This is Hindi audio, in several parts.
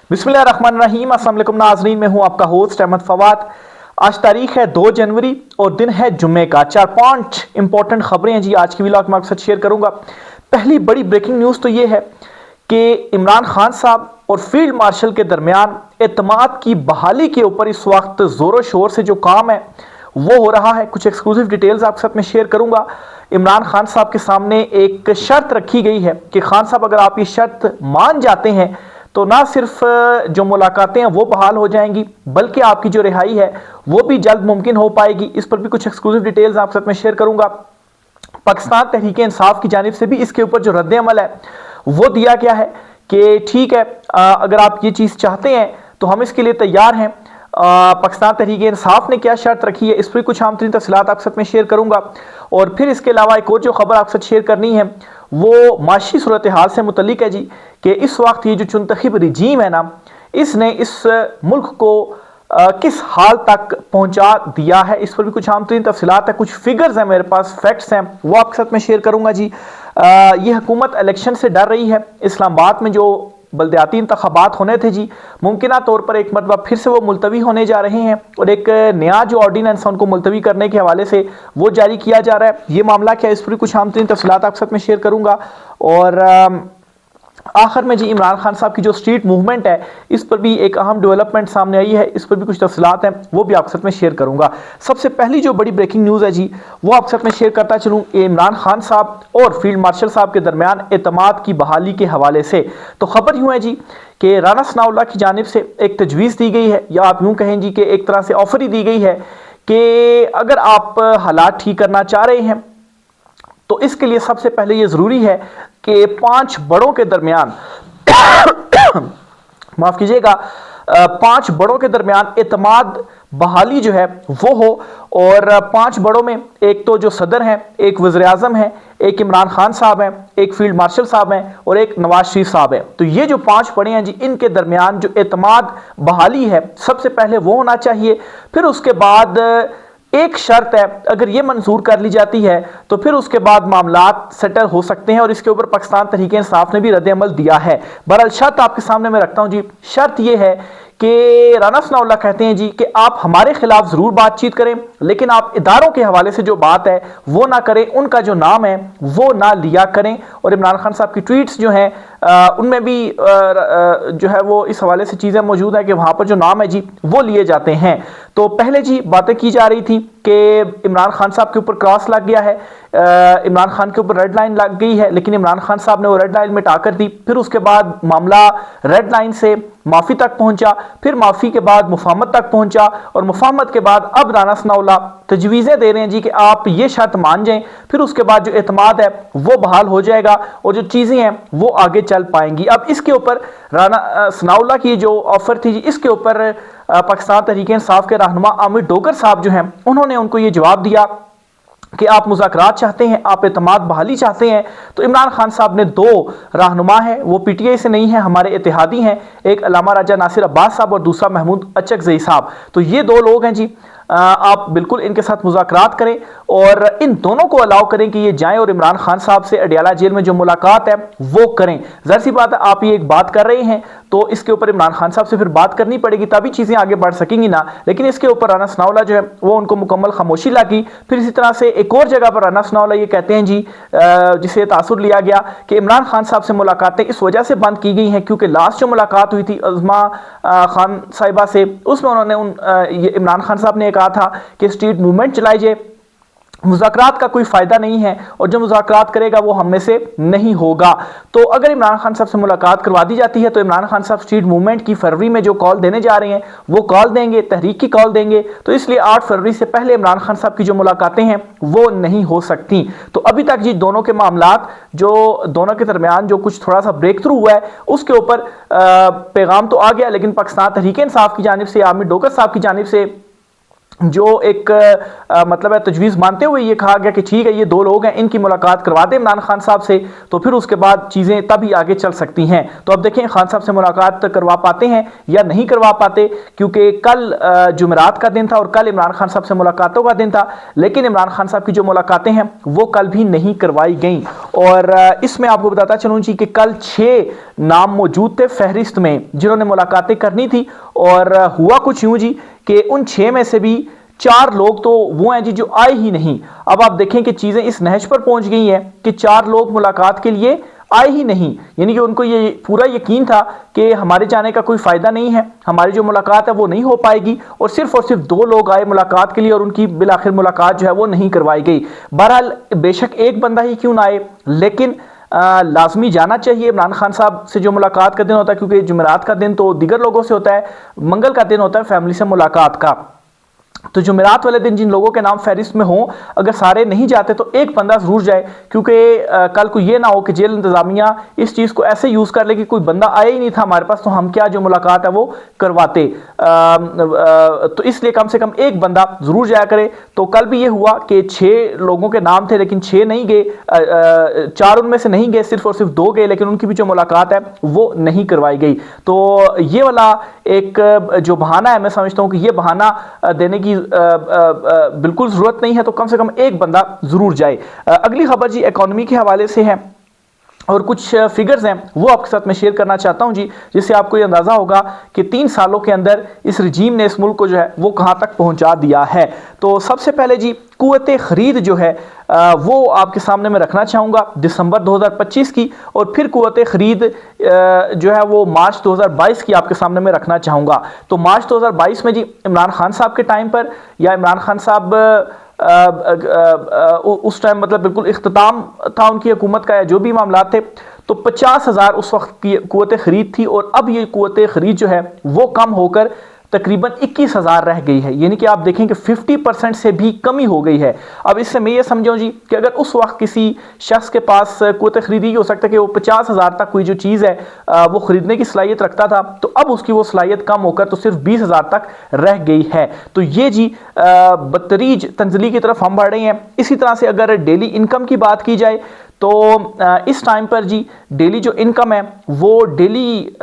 बिस्मिल्लाहिर्रहमानिर्रहीम। अस्सलाम वालेकुम नाज़रीन, मैं हूं आपका होस्ट अहमद फवाद। आज तारीख है 2 जनवरी और दिन है जुम्मे का। 4-5 इंपॉर्टेंट खबरें हैं जी आज की व्लॉग में आपके साथ शेयर करूंगा। पहली बड़ी ब्रेकिंग न्यूज़ तो ये है कि इमरान खान साहब और फील्ड मार्शल के दरमियान एतमाद की बहाली के ऊपर इस वक्त ज़ोरों शोर से जो काम है वो हो रहा है। कुछ एक्सक्लूसिव डिटेल्स आपके साथ में शेयर करूंगा। इमरान खान साहब के सामने एक शर्त रखी गई है कि खान साहब अगर आप ये शर्त मान जाते हैं तो ना सिर्फ जो मुलाकातें हैं वो बहाल हो जाएंगी बल्कि आपकी जो रिहाई है वो भी जल्द मुमकिन हो पाएगी। इस पर भी कुछ एक्सक्लूसिव डिटेल्स आपके साथ में शेयर करूंगा। पाकिस्तान तहरीक इंसाफ की जानिब से भी इसके ऊपर जो रद्द अमल है वो दिया गया है कि ठीक है, अगर आप ये चीज़ चाहते हैं तो हम इसके लिए तैयार हैं। पाकिस्तान तहरीक इंसाफ ने क्या शर्त रखी है इस पर कुछ आम तरीन तफसीलात आपके साथ में शेयर करूंगा। और फिर इसके अलावा एक और जो खबर आपके साथ शेयर करनी है वो माशी सूरत हाल से मुतल्लिक है जी, कि इस वक्त ये जो चुनतखब रिजीम है ना, इसने इस मुल्क को किस हाल तक पहुंचा दिया है। इस पर भी कुछ आम तरीन तफसीलात है, कुछ फिगर्स हैं मेरे पास, फैक्ट्स हैं, वो आपके साथ में शेयर करूंगा जी। ये हुकूमत इलेक्शन से डर रही है। इस्लामाबाद में जो बल्दियाती इंतखाबात होने थे जी, मुमकिना तौर पर एक मरतबा फिर से वो मुलतवी होने जा रहे हैं और एक नया जो ऑर्डिनेंस है उनको मुलतवी करने के हवाले से वो जारी किया जा रहा है। ये मामला क्या है इस पर कुछ आम तरीन तफसीलात आपके साथ में शेयर करूंगा। और आखिर में जी इमरान खान साहब की जो स्ट्रीट मूवमेंट है इस पर भी एक अहम डेवलपमेंट सामने आई है, इस पर भी कुछ तफसीलात हैं वो भी आपके साथ में शेयर करूंगा। सबसे पहली जो बड़ी ब्रेकिंग न्यूज़ है जी वो आपके साथ में शेयर करता चलूँ। इमरान खान साहब और फील्ड मार्शल साहब के दरमियान एतमाद की बहाली के हवाले से तो खबर यूँ है जी कि राना सनाउल्लाह की जानिब से एक तजवीज़ दी गई है, या आप यूँ कहें जी कि एक तरह से ऑफर ही दी गई है कि अगर आप हालात ठीक करना चाह रहे हैं तो इसके लिए सबसे पहले ये ज़रूरी है कि 5 बड़ों के दरमियान माफ़ कीजिएगा, 5 बड़ों के दरमियान एतमाद बहाली जो है वो हो। और 5 बड़ों में एक तो जो सदर हैं, एक वज़ीर आज़म है, एक इमरान खान साहब हैं, एक फील्ड मार्शल साहब हैं और एक नवाज शरीफ साहब हैं। तो ये जो 5 बड़े हैं जी, इनके दरमियान जो एतमाद बहाली है सबसे पहले वो होना चाहिए। फिर उसके बाद एक शर्त है, अगर ये मंजूर कर ली जाती है तो फिर उसके बाद मामलात सेटल हो सकते हैं और इसके ऊपर पाकिस्तान तहरीक इंसाफ ने भी रद्द अमल दिया है। बहरहाल शर्त आपके सामने मैं रखता हूं जी। शर्त यह है कि राना सनाउल्लाह कहते हैं जी कि आप हमारे खिलाफ जरूर बातचीत करें लेकिन आप इदारों के हवाले से जो बात है वो ना करें, उनका जो नाम है वो ना लिया करें। और इमरान खान साहब की ट्वीट्स जो हैं उनमें भी जो है वो इस हवाले से चीज़ें मौजूद हैं कि वहाँ पर जो नाम है जी वो लिए जाते हैं। तो पहले जी बातें की जा रही थी कि इमरान खान साहब के ऊपर क्रॉस लग गया है, इमरान खान के ऊपर रेड लाइन लग गई है, लेकिन इमरान खान साहब ने वो रेड लाइन मिटा कर दी। फिर उसके बाद मामला रेड लाइन से माफ़ी तक पहुंचा, फिर माफ़ी के बाद मुफाहमत तक पहुंचा और मुफाहमत के बाद अब राना सनाउल्लाह तजवीज़ें दे रहे हैं जी कि आप ये शर्त मान जाएं, फिर उसके बाद जो एतमाद है वो बहाल हो जाएगा और जो चीज़ें हैं वो आगे चल पाएंगी। अब इसके ऊपर राना सनाउल्लाह की जो ऑफर थी जी, इसके ऊपर पाकिस्तान तहरीक इंसाफ के रहनुमा आमिर डोगर साहब जो हैं उन्होंने उनको ये जवाब दिया कि आप मुज़ाकरात चाहते हैं, आप एतमाद बहाली चाहते हैं। तो इमरान खान साहब ने 2 रहनुमा हैं, वो पीटीआई से नहीं है, हमारे इत्तेहादी हैं, एक अल्लामा राजा नासिर अब्बास साहब और दूसरा महमूद अचकज़ई साहब। तो ये 2 लोग हैं जी, आप बिल्कुल इनके साथ मुज़ाकरात करें और इन दोनों को अलाउ करें कि ये जाएं और इमरान खान साहब से अडियाला जेल में जो मुलाकात है वो करें। ज़ाहिर सी बात है, आप ये एक बात कर रहे हैं तो इसके ऊपर इमरान खान साहब से फिर बात करनी पड़ेगी, तभी चीज़ें आगे बढ़ सकेंगी ना। लेकिन इसके ऊपर राना सनाउल्लाह जो है वो उनको मुकम्मल खामोशी लगी। फिर इसी तरह से एक और जगह पर राना सनाउल्लाह ये कहते हैं जी, जिसे तासुर लिया गया कि इमरान खान साहब से मुलाकातें इस वजह से बंद की गई हैं क्योंकि लास्ट जो मुलाकात हुई थी अज़मा खान साहिबा से, उसमें उन्होंने इमरान खान साहब ने कहा था कि स्ट्रीट मूवमेंट चलाई जाए, मुज़ाकरात का कोई फ़ायदा नहीं है और जो मुज़ाकरात करेगा वो हम में से नहीं होगा। तो अगर इमरान खान साहब से मुलाकात करवा दी जाती है तो इमरान खान साहब स्ट्रीट मूवमेंट की फरवरी में जो कॉल देने जा रहे हैं वो कॉल देंगे, तहरीक की कॉल देंगे। तो इसलिए 8 फरवरी से पहले इमरान खान साहब की जो मुलाकातें हैं वो नहीं हो सकती। तो अभी तक जी दोनों के मामलात, जो दोनों के दरमियान जो कुछ थोड़ा सा ब्रेक थ्रू हुआ है उसके ऊपर पैगाम तो आ गया, लेकिन पाकिस्तान तहरीक इंसाफ की जानिब से, आमिर डोगर साहब की जानिब से जो एक मतलब है तजवीज़ मानते हुए ये कहा गया कि ठीक है ये दो लोग हैं, इनकी मुलाकात करवा दें इमरान खान साहब से, तो फिर उसके बाद चीज़ें तभी आगे चल सकती हैं। तो अब देखें खान साहब से मुलाकात करवा पाते हैं या नहीं करवा पाते, क्योंकि कल जुमेरात का दिन था और कल इमरान खान साहब से मुलाकातों का दिन था, लेकिन इमरान खान साहब की जो मुलाकातें हैं वो कल भी नहीं करवाई गई। और इसमें आपको बताता चलूँ जी कि कल 6 नाम मौजूद थे फहरिस्त में जिन्होंने मुलाकातें करनी थी, और हुआ कुछ यूँ जी कि उन 6 में से भी 4 लोग तो वो हैं जी जो आए ही नहीं। अब आप देखें कि चीज़ें इस नहज पर पहुंच गई हैं कि 4 लोग मुलाकात के लिए आए ही नहीं, यानी कि उनको ये पूरा यकीन था कि हमारे जाने का कोई फ़ायदा नहीं है, हमारी जो मुलाकात है वो नहीं हो पाएगी, और सिर्फ 2 लोग आए मुलाकात के लिए और उनकी बिलाखिर मुलाकात जो है वो नहीं करवाई गई। बहरहाल बेशक एक बंदा ही क्यों ना आए, लेकिन लाजमी जाना चाहिए इमरान खान साहब से जो मुलाकात का दिन होता है, क्योंकि जुमेरात का दिन तो दीगर लोगों से होता है, मंगल का दिन होता है फैमिली से मुलाकात का। तो जुमेरात वाले दिन जिन लोगों के नाम फहरिस्त में हों, अगर सारे नहीं जाते तो एक बंदा जरूर जाए, क्योंकि कल को ये ना हो कि जेल इंतजामिया इस चीज़ को ऐसे यूज़ कर ले कि कोई बंदा आया ही नहीं था हमारे पास, तो हम क्या जो मुलाकात है वो करवाते। तो इसलिए कम से कम एक बंदा जरूर जाया करे। तो कल भी ये हुआ कि 6 लोगों के नाम थे, लेकिन 6 नहीं गए, 4 उनमें से नहीं गए, सिर्फ और सिर्फ 2 गए, लेकिन उनकी भी जो मुलाकात है वो नहीं करवाई गई। तो ये वाला एक जो बहाना है, मैं समझता हूँ कि ये बहाना देने की बिल्कुल जरूरत नहीं है, तो कम से कम एक बंदा जरूर जाए। अगली खबर जी इकोनॉमी के हवाले से है और कुछ फिगर्स हैं वो आपके साथ मैं शेयर करना चाहता हूं जी, जिससे आपको ये अंदाज़ा होगा कि 3 सालों के अंदर इस रजीम ने इस मुल्क को जो है वो कहां तक पहुंचा दिया है। तो सबसे पहले जी कुव्वत ख़रीद जो है वो आपके सामने मैं रखना चाहूँगा दिसंबर 2025 की, और फिर कुव्वत ख़रीद जो है वो मार्च 2022 की आपके सामने मैं रखना चाहूँगा। तो मार्च 2022 में जी इमरान खान साहब के टाइम पर, या इमरान खान साहब उस टाइम मतलब बिल्कुल इख्तिताम था उनकी हुकूमत का, या जो भी मामला थे, तो 50,000 उस वक्त की कुव्वत ख़रीद थी, और अब ये कुव्वत ख़रीद जो है वो कम होकर तकरीबन 21,000 रह गई है, यानी कि आप देखें कि 50% से भी कमी हो गई है। अब इससे मैं ये समझूं जी कि अगर उस वक्त किसी शख्स के पास कुव्वत ख़रीदी हो सकता है कि वो 50,000 तक कोई जो चीज़ है वो ख़रीदने की सलाहियत रखता था, तो अब उसकी वो सलाहियत कम होकर तो सिर्फ 20,000 तक रह गई है। तो ये जी बदतरीज तंजली की तरफ हम बढ़ रहे हैं। इसी तरह से अगर डेली इनकम की बात की जाए तो इस टाइम पर जी डेली जो इनकम है वो डेली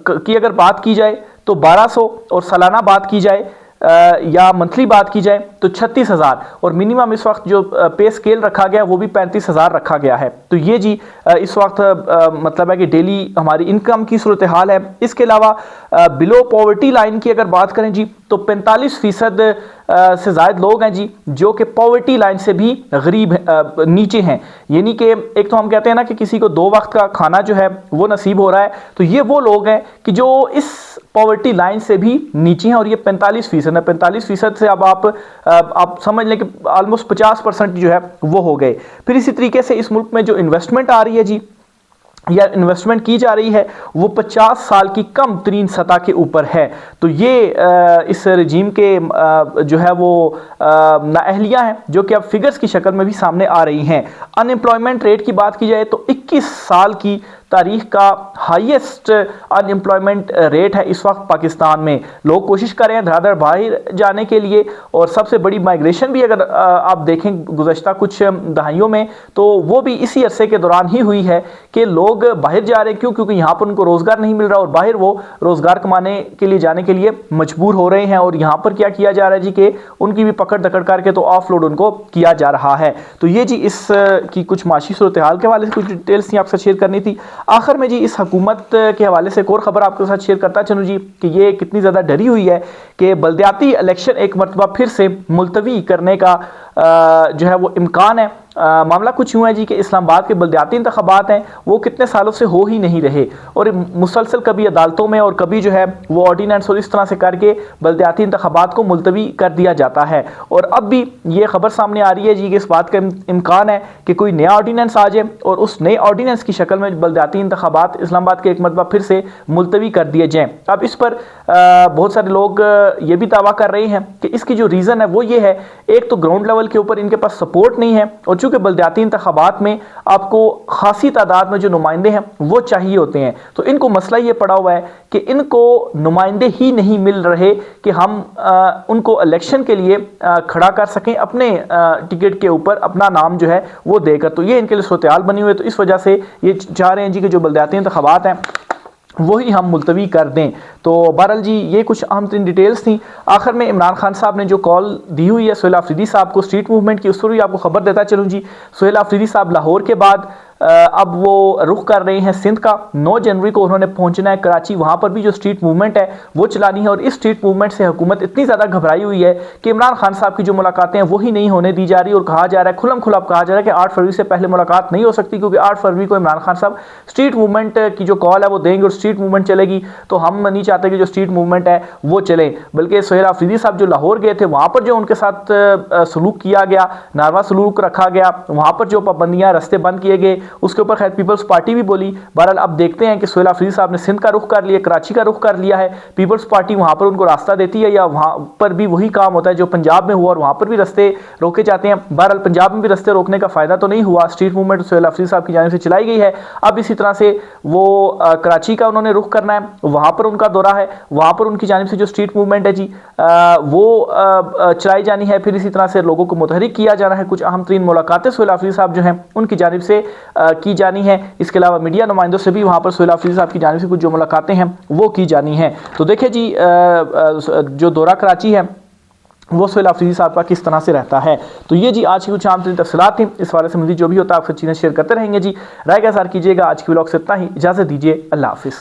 की अगर बात की जाए तो 1200, और सालाना बात की जाए या मंथली बात की जाए तो 36,000, और मिनिमम इस वक्त जो पे स्केल रखा गया वो भी 35,000 रखा गया है। तो ये जी इस वक्त मतलब है कि डेली हमारी इनकम की सूरत हाल है। इसके अलावा बिलो पॉवर्टी लाइन की अगर बात करें जी तो 45% से ज़ायद लोग हैं जी जो कि पॉवर्टी लाइन से भी गरीब नीचे हैं, यानी कि एक तो हम कहते हैं ना कि किसी को 2 वक्त का खाना जो है वो नसीब हो रहा है, तो ये वो लोग हैं कि जो इस पॉवर्टी लाइन से भी नीचे हैं, और ये 45% है। 45% से अब आप समझ लें कि ऑलमोस्ट 50% जो है वो हो गए। फिर इसी तरीके से इस मुल्क में जो इन्वेस्टमेंट आ रही है जी, या इन्वेस्टमेंट की जा रही है, वो 50 साल की कम तरीन सतह के ऊपर है। तो ये इस रजीम के जो है वो नाअहलियाँ हैं जो कि अब फिगर्स की शक्ल में भी सामने आ रही हैं। अनएम्प्लॉयमेंट रेट की बात की जाए तो 21 साल की तारीख का हाईएस्ट अनएम्प्लॉयमेंट रेट है इस वक्त पाकिस्तान में। लोग कोशिश कर रहे हैं धड़ाधड़ बाहर जाने के लिए, और सबसे बड़ी माइग्रेशन भी अगर आप देखें गुज़श्ता कुछ दहाइयों में, तो वो भी इसी अरसे के दौरान ही हुई है कि लोग बाहर जा रहे हैं। क्यों? क्योंकि यहाँ पर उनको रोज़गार नहीं मिल रहा, और बाहर वो रोज़गार कमाने के लिए जाने के लिए मजबूर हो रहे हैं। और यहाँ पर क्या किया जा रहा है जी कि उनकी भी पकड़ दकड़ करके तो ऑफलोड उनको किया जा रहा है। तो ये जी इस की कुछ माशी सूरत हाल के हवाले से कुछ डिटेल्स थी आपसे शेयर करनी थी। आखिर में जी इस हुकूमत के हवाले से एक और ख़बर आपके साथ शेयर करता चलूँ जी कि ये कितनी ज़्यादा डरी हुई है कि बल्दियाती इलेक्शन एक मरतबा फिर से मुलतवी करने का जो है वो इम्कान है। मामला कुछ यूँ है जी कि इस्लामाबाद के बल्दियाती इंतखाबात हैं वो कितने सालों से हो ही नहीं रहे, और मुसलसल कभी अदालतों में और कभी जो है वो ऑर्डिनेंस और इस तरह से करके बल्दियाती इंतखाबात को मुलतवी कर दिया जाता है। और अब भी ये खबर सामने आ रही है जी कि इस बात का इम्कान है कि कोई नया ऑर्डिनेंस आ जाए और उस नए ऑर्डिनेंस की शक्ल में बल्दियाती इंतखाबात इस्लामाबाद के एक मरतबा फिर से मुलतवी कर दिए जाएँ। अब इस पर बहुत सारे लोग ये भी दावा कर रहे हैं कि इसकी जो रीज़न है वो ये है, एक तो ग्राउंड लेवल के ऊपर इनके पास सपोर्ट नहीं है, और चूँकि बल्दियाती इंतखाबात में आपको खासी तादाद में जो नुमाइंदे हैं वो चाहिए होते हैं, तो इनको मसला ये पड़ा हुआ है कि इनको नुमाइंदे ही नहीं मिल रहे कि हम उनको इलेक्शन के लिए खड़ा कर सकें अपने टिकट के ऊपर अपना नाम जो है वो देकर। तो ये इनके लिए सूरत-ए-हाल बनी हुई है। तो इस वजह से ये चाह रहे हैं जी कि जो बल्दियाती इंतखाबात हैं वही हम मुलतवी कर दें। तो बहरहाल जी ये कुछ अहम तीन डिटेल्स थी। आखिर में इमरान खान साहब ने जो कॉल दी हुई है सुहेल आफरीदी साहब को स्ट्रीट मूवमेंट की, उस पर भी आपको खबर देता चलूँ जी। सुहेल आफरीदी साहब लाहौर के बाद अब वो रुख कर रहे हैं सिंध का। 9 जनवरी को उन्होंने पहुंचना है कराची, वहां पर भी जो स्ट्रीट मूवमेंट है वो चलानी है। और इस स्ट्रीट मूवमेंट से हुकूमत इतनी ज़्यादा घबराई हुई है कि इमरान खान साहब की जो मुलाकातें हैं वही नहीं होने दी जा रही, और कहा जा रहा है, खुल्लम खुल्ला कहा जा रहा है कि 8 फरवरी से पहले मुलाकात नहीं हो सकती, क्योंकि 8 फरवरी को इमरान खान साहब स्ट्रीट मूवमेंट की जो कॉल है वो देंगे और स्ट्रीट मूवमेंट चलेगी। तो हम नहीं चाहते कि जो स्ट्रीट मूवमेंट है वो चले। बल्कि सुहेल आफरीदी साहब जो लाहौर गए थे वहाँ पर जो उनके साथ सलूक किया गया, नारवा सलूक रखा गया, वहाँ पर जो पाबंदियाँ, रास्ते बंद किए गए, उसके ऊपर खैर पीपल्स पार्टी भी बोली। बहरहाल अब देखते हैं कि सुहेल आफरीदी साहब ने सिंध का रुख कर लिया, कराची का रुख कर लिया है। पीपल्स पार्टी वहाँ पर उनको रास्ता देती है या वहाँ पर भी वही काम होता है जो पंजाब में हुआ और वहाँ पर भी रास्ते रोके जाते हैं। बहरहाल पंजाब में भी रास्ते रोकने का फ़ायदा तो नहीं हुआ। स्ट्रीट मूवमेंट सुहेल आफरीदी साहब की जानिब से चलाई गई है। अब इसी तरह से वो कराची का उन्होंने रुख करना है, वहाँ पर उनका दौरा है, वहाँ पर उनकी जानिब से जो स्ट्रीट मूवमेंट है जी वो चलाई जानी है। फिर इसी तरह से लोगों को मुतहरिक किया जाना है। कुछ अहम तरीन मुलाकातें सुहेल आफरीदी साहब जो हैं उनकी जानिब से की जानी है। इसके अलावा मीडिया नुमाइंदों से भी वहाँ पर सुहेल आफरीदी साहब की जानिब से कुछ जो मुलाकातें हैं वो की जानी हैं। तो देखिए जी जो दौरा कराची है वो सुहेल आफरीदी साहब का किस तरह से रहता है। तो ये जी आज की कुछ आम तरीन तफसीलात थी। इस वाले से मज़ीद जो भी होता है आपसे चीज़ें शेयर करते रहेंगे जी। राय का इज़हार कीजिएगा। आज की व्लॉग से इतना ही, इजाज़त दीजिए, अल्लाह हाफिज़।